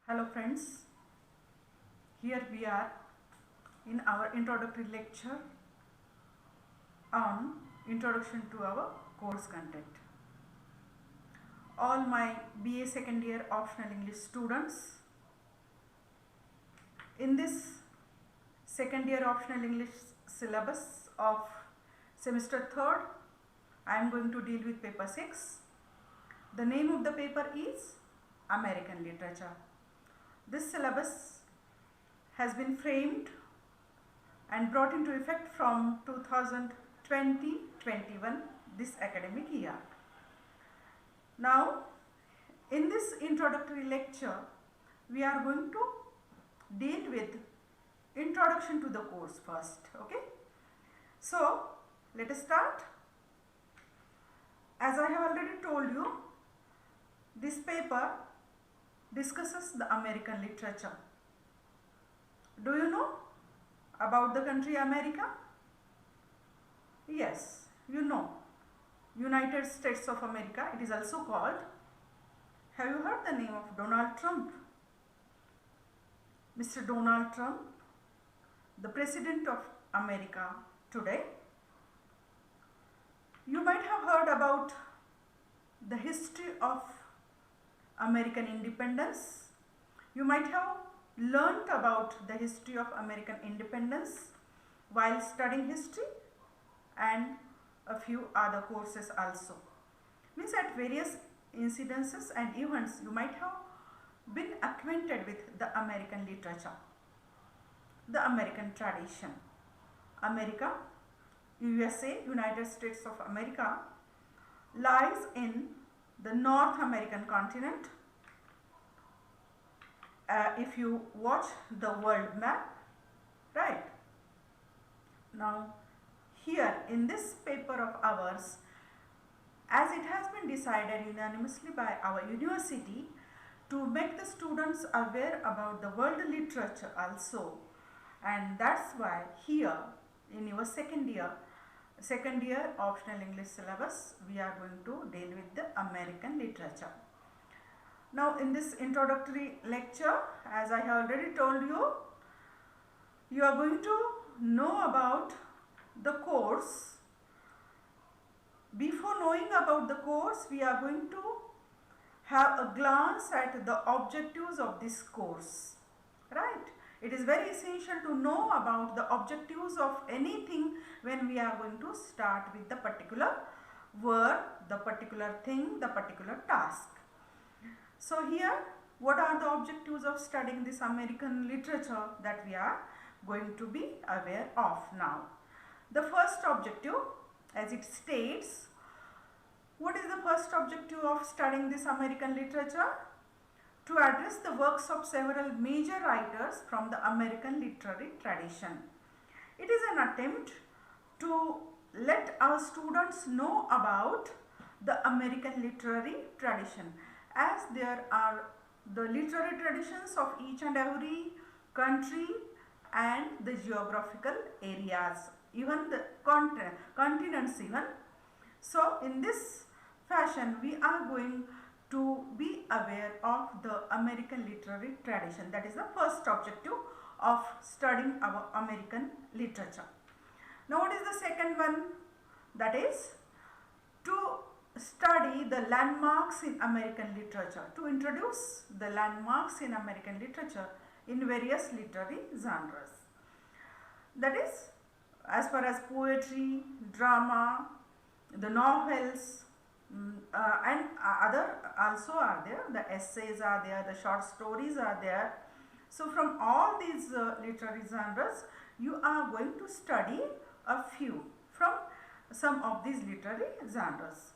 Hello friends, here we are in our introductory lecture on introduction to our course content. All my BA second year optional English students, in this second year optional English syllabus of semester 3rd, I am going to deal with paper 6. The name of the paper is American Literature. This syllabus has been framed and brought into effect from 2020-21, this academic year. Now, in this introductory lecture, we are going to deal with introduction to the course first. Okay. So, let us start. As I have already told you, this paper discusses the American literature. Do you know about the country America? Yes, you know. United States of America, it is also called. Have you heard the name of Donald Trump? Mr. Donald Trump, the President of America today. You might have heard about the history of American independence. You might have learnt about the history of American independence while studying history and a few other courses also. Means at various incidences and events you might have been acquainted with the American literature, the American tradition. America, USA, United States of America, lies in the North American continent. If you watch the world map, right? Now, here in this paper of ours, as it has been decided unanimously by our university to make the students aware about the world literature also, and that's why here in your second year optional English syllabus, we are going to deal with the American literature. Now, in this introductory lecture, as I have already told you, you are going to know about the course. Before knowing about the course, we are going to have a glance at the objectives of this course, right? It is very essential to know about the objectives of anything when we are going to start with the particular work, the particular thing, the particular task. So here, what are the objectives of studying this American literature that we are going to be aware of now? The first objective, as it states, what is the first objective of studying this American literature? To address the works of several major writers from the American literary tradition. It is an attempt to let our students know about the American literary tradition, as there are the literary traditions of each and every country and the geographical areas, even the continents even. So, in this fashion, we are going to be aware of the American literary tradition. That is the first objective of studying our American literature. Now, what is the second one? That is to study the landmarks in American literature, to introduce the landmarks in American literature in various literary genres. That is, as far as poetry, drama, the novels, and other also are there, the essays are there, the short stories are there. So, from all these literary genres, you are going to study a few from some of these literary genres.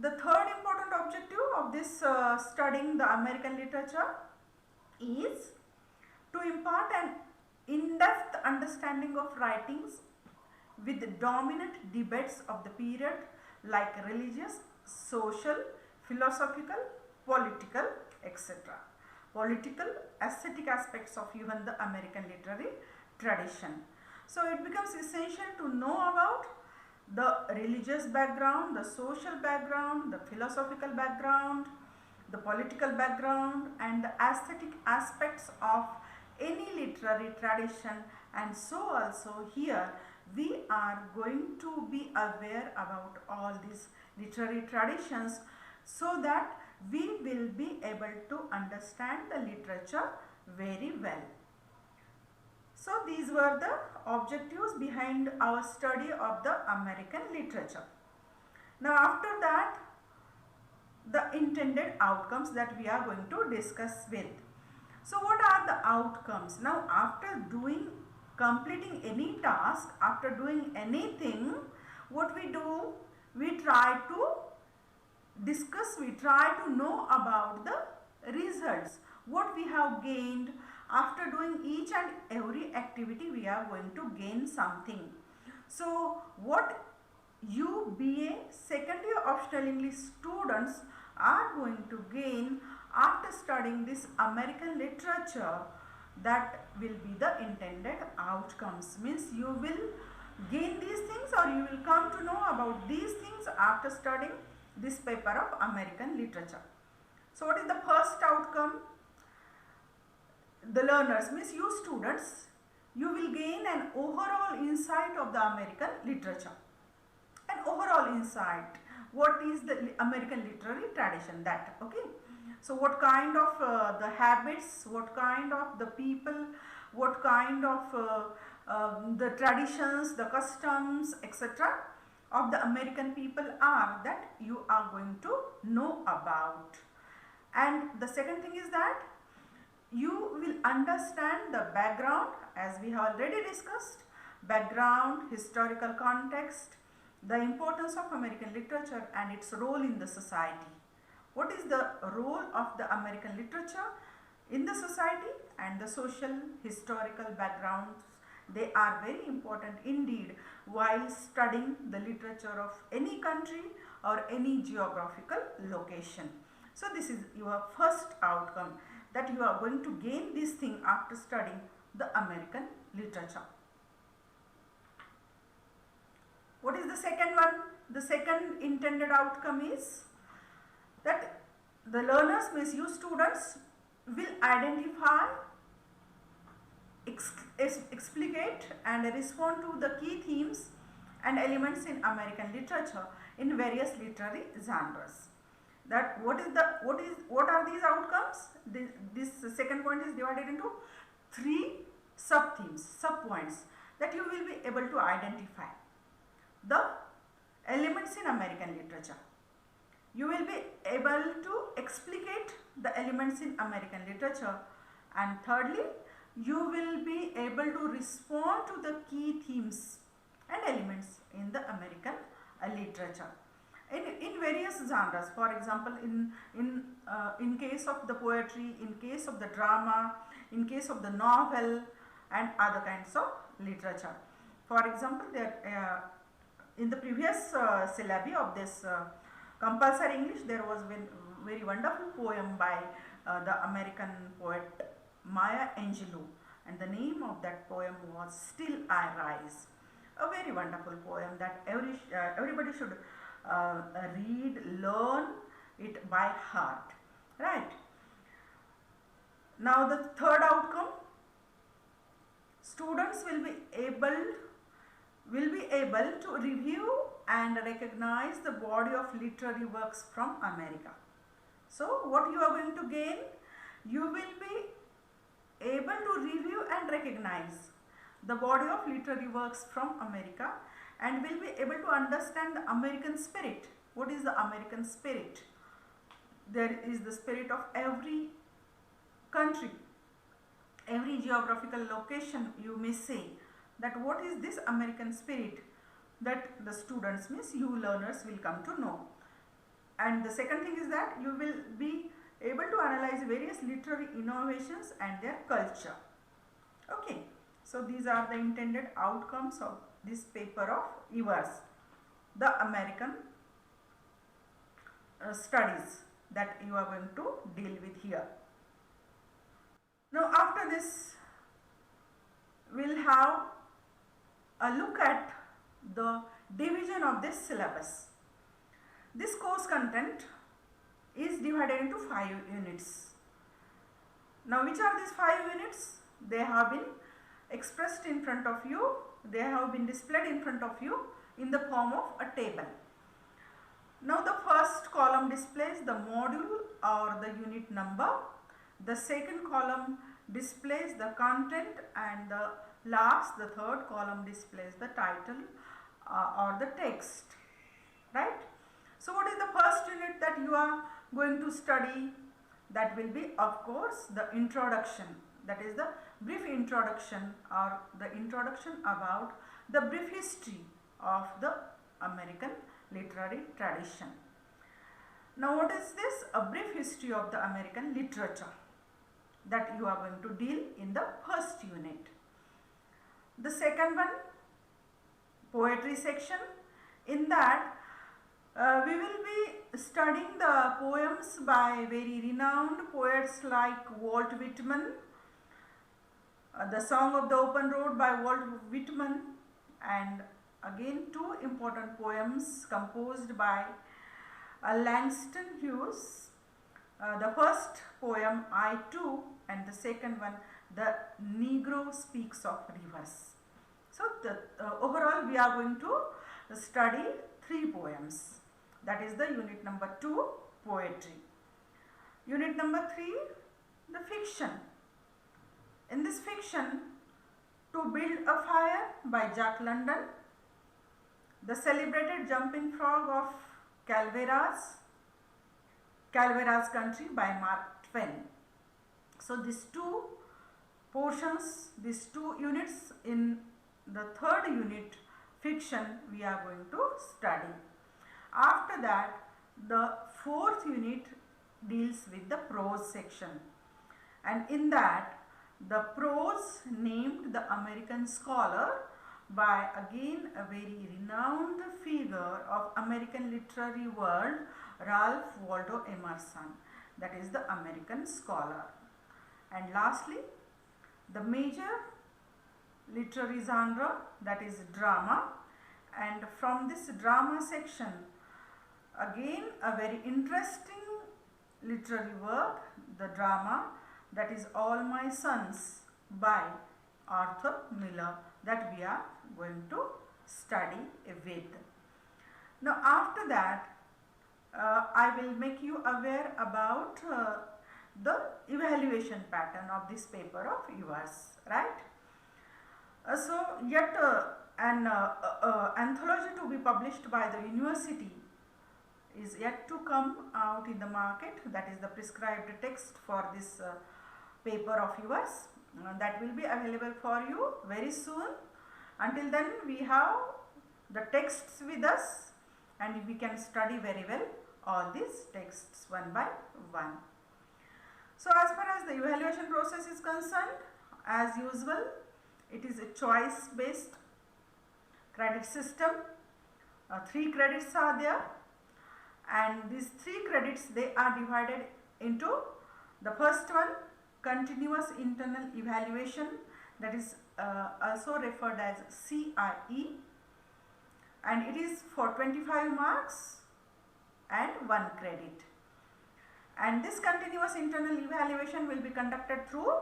The third important objective of this studying the American literature is to impart an in-depth understanding of writings with the dominant debates of the period, like religious, social, philosophical, political, etc. Political, aesthetic aspects of even the American literary tradition. So, it becomes essential to know about the religious background, the social background, the philosophical background, the political background and the aesthetic aspects of any literary tradition, and so also here we are going to be aware about all these literary traditions so that we will be able to understand the literature very well. So these were the objectives behind our study of the American literature. Now after that, the intended outcomes that we are going to discuss with. So what are the outcomes? Now after completing any task, after doing anything, what we do, we try to discuss, we try to know about the results, what we have gained. After doing each and every activity, we are going to gain something. So what you BA second year optional English students are going to gain after studying this American literature, that will be the intended outcomes. Means you will gain these things, or you will come to know about these things after studying this paper of American literature. So what is the first outcome? The learners, means you students, you will gain an overall insight of the American literature. An overall insight, what is the American literary tradition, that, okay. So what kind of the habits, what kind of the people, what kind of the traditions, the customs, etc. of the American people are, that you are going to know about. And the second thing is that you will understand the background, as we have already discussed, background, historical context, the importance of American literature and its role in the society. What is the role of the American literature in the society, and the social historical backgrounds, they are very important indeed while studying the literature of any country or any geographical location. So this is your first outcome, that you are going to gain this thing after studying the American literature. What is the second one? The second intended outcome is that the learners, means you students, will identify, explicate and respond to the key themes and elements in American literature in various literary genres. That what are these outcomes? This second point is divided into 3 sub themes, sub points, that you will be able to identify the elements in American literature. You will be able to explicate the elements in American literature, and thirdly, you will be able to respond to the key themes and elements in the American literature in various genres. For example, in case of the poetry, in case of the drama, in case of the novel and other kinds of literature. For example, there in the previous syllabi of this compulsory English, there was a very wonderful poem by the American poet Maya Angelou, and the name of that poem was Still I Rise. A very wonderful poem that everybody should read, learn it by heart, right? Now the third outcome, students will be able to review and recognize the body of literary works from America. So what you are going to gain? You will be able to review and recognize the body of literary works from America, and will be able to understand the American spirit. What is the American spirit? There is the spirit of every country, every geographical location, you may say, that what is this American spirit, that the students, means you learners, will come to know. And the second thing is that you will be able to analyze various literary innovations and their culture. Okay, so these are the intended outcomes of this paper of yours, the American studies, that you are going to deal with here. Now after this, we will have a look at the division of this syllabus. This course content is divided into 5 units. Now which are these 5 units? They have been expressed in front of you, they have been displayed in front of you in the form of a table. Now the first column displays the module or the unit number, the second column displays the content, and the third column displays the title or the text, right? So what is the first unit that you are going to study? That will be, of course, the introduction. That is the brief introduction or the introduction about the brief history of the American literary tradition. Now what is this? A brief history of the American literature that you are going to deal in the first unit. The second one, poetry section. In that we will be studying the poems by very renowned poets like Walt Whitman, The Song of the Open Road by Walt Whitman, and again two important poems composed by Langston Hughes. The first poem, I Too, and the second one, The Negro Speaks of Rivers. So overall we are going to study 3 poems. That is the unit number 2, poetry. Unit number 3, the fiction. In this fiction, To Build a Fire by Jack London, The Celebrated Jumping Frog of Calvera's Country by Mark Twain. So these 2 portions, these 2 units in the third unit, fiction, we are going to study. After that, the fourth unit deals with the prose section, and in that the prose named the American scholar by again a very renowned figure of American literary world, Ralph Waldo Emerson. That is the American scholar. And lastly, the major literary genre, that is drama, and from this drama section again a very interesting literary work, the drama, that is All My Sons by Arthur Miller, that we are going to study with. Now after that I will make you aware about the evaluation pattern of this paper of yours, right? So yet an anthology to be published by the university is yet to come out in the market. That is the prescribed text for this paper of yours. That will be available for you very soon. Until then, we have the texts with us and we can study very well all these texts one by one. So as far as the evaluation process is concerned, as usual, it is a choice based credit system. 3 credits are there, and these 3 credits, they are divided into the first one, continuous internal evaluation, that is also referred as CIE, and it is for 25 marks and 1 credit. And this continuous internal evaluation will be conducted through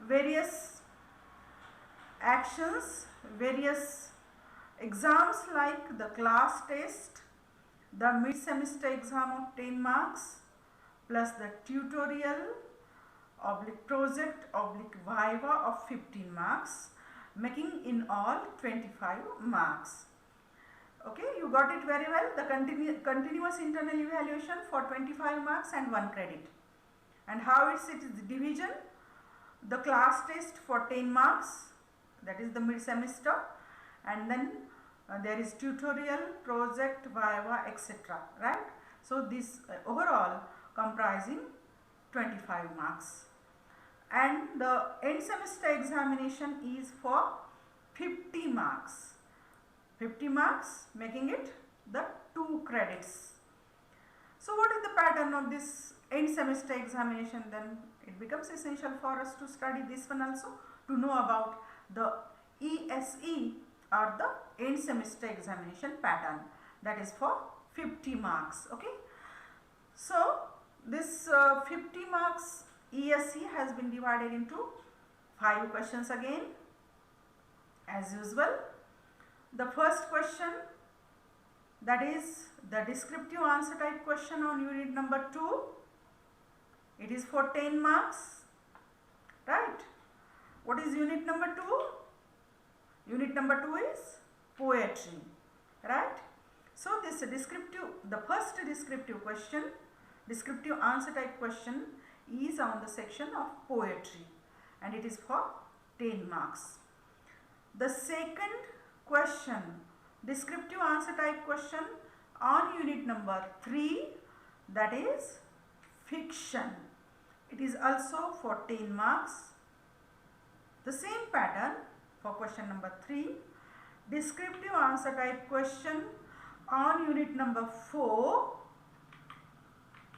various actions, various exams like the class test, the mid-semester exam of 10 marks, plus the tutorial, project, viva of 15 marks, making in all 25 marks. Okay, you got it very well. The continuous internal evaluation for 25 marks and 1 credit. And how it is division? The class test for 10 marks, that is the mid-semester, and then there is tutorial, project, viva, etc. Right? So this overall comprising 25 marks. And the end semester examination is for 50 marks. 50 marks, making it the 2 credits. So what is the pattern of this end semester examination? Then it becomes essential for us to study this one also, to know about the ESE or the end semester examination pattern, that is for 50 marks. Okay. So This 50 marks ESE has been divided into 5 questions again, as usual. The first question, that is the descriptive answer type question on unit number 2. It is for 10 marks, right? What is unit number 2? Unit number 2 is poetry, right? So this descriptive, the first descriptive question, descriptive answer type question is on the section of poetry, and it is for 10 marks. The second question, descriptive answer type question on unit number 3, that is fiction. It is also for 10 marks. The same pattern for question number 3. Descriptive answer type question on unit number 4.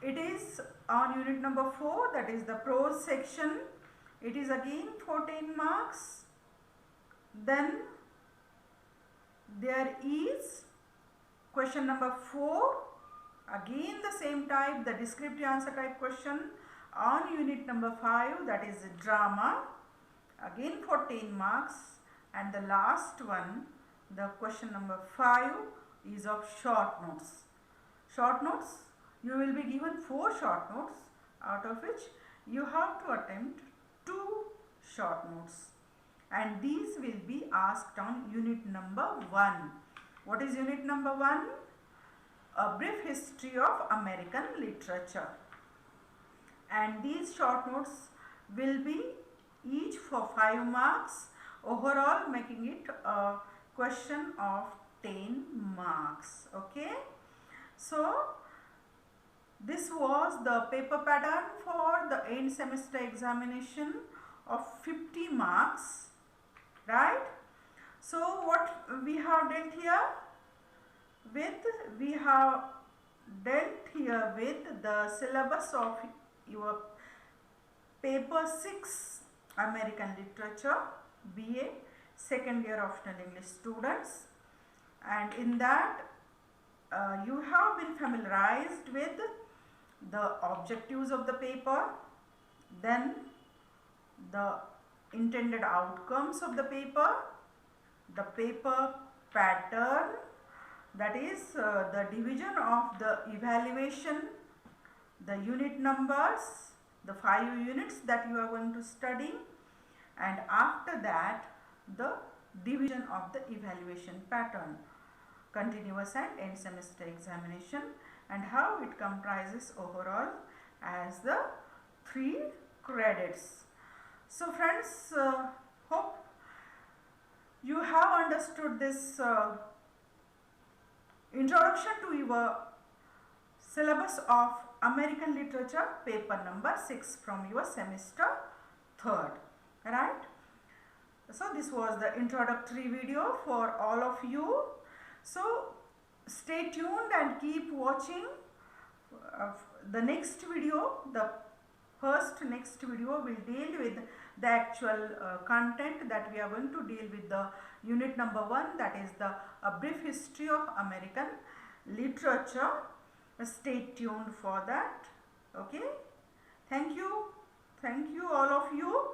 It is on unit number 4, that is the prose section. It is again for 10 marks. Then there is question number 4, again the same type, the descriptive answer type question on unit number 5, that is drama, again for 10 marks. And the last one, the question number 5, is of short notes. Short notes, you will be given 4 short notes, out of which you have to attempt 2 short notes, and these will be asked on unit number 1. What is unit number 1? A brief history of American literature. And these short notes will be each for 5 marks, overall making it a question of 10 marks. Okay. So this was the paper pattern for the end semester examination of 50 marks, right? So what we have dealt here with, we have dealt here with the syllabus of your paper 6 American Literature, BA, second year optional English students, and in that you have been familiarized with the objectives of the paper, then the intended outcomes of the paper pattern, that is the division of the evaluation, the unit numbers, the 5 units that you are going to study, and after that the division of the evaluation pattern, continuous and end semester examination, and how it comprises overall as the 3 credits. So friends, hope you have understood this introduction to your syllabus of American Literature, paper number 6 from your semester 3rd, right? So this was the introductory video for all of you. So stay tuned and keep watching the next video. The next video will deal with the actual content that we are going to deal with, the unit number 1, that is the A Brief History of American Literature. Stay tuned for that. Okay. Thank you all of you.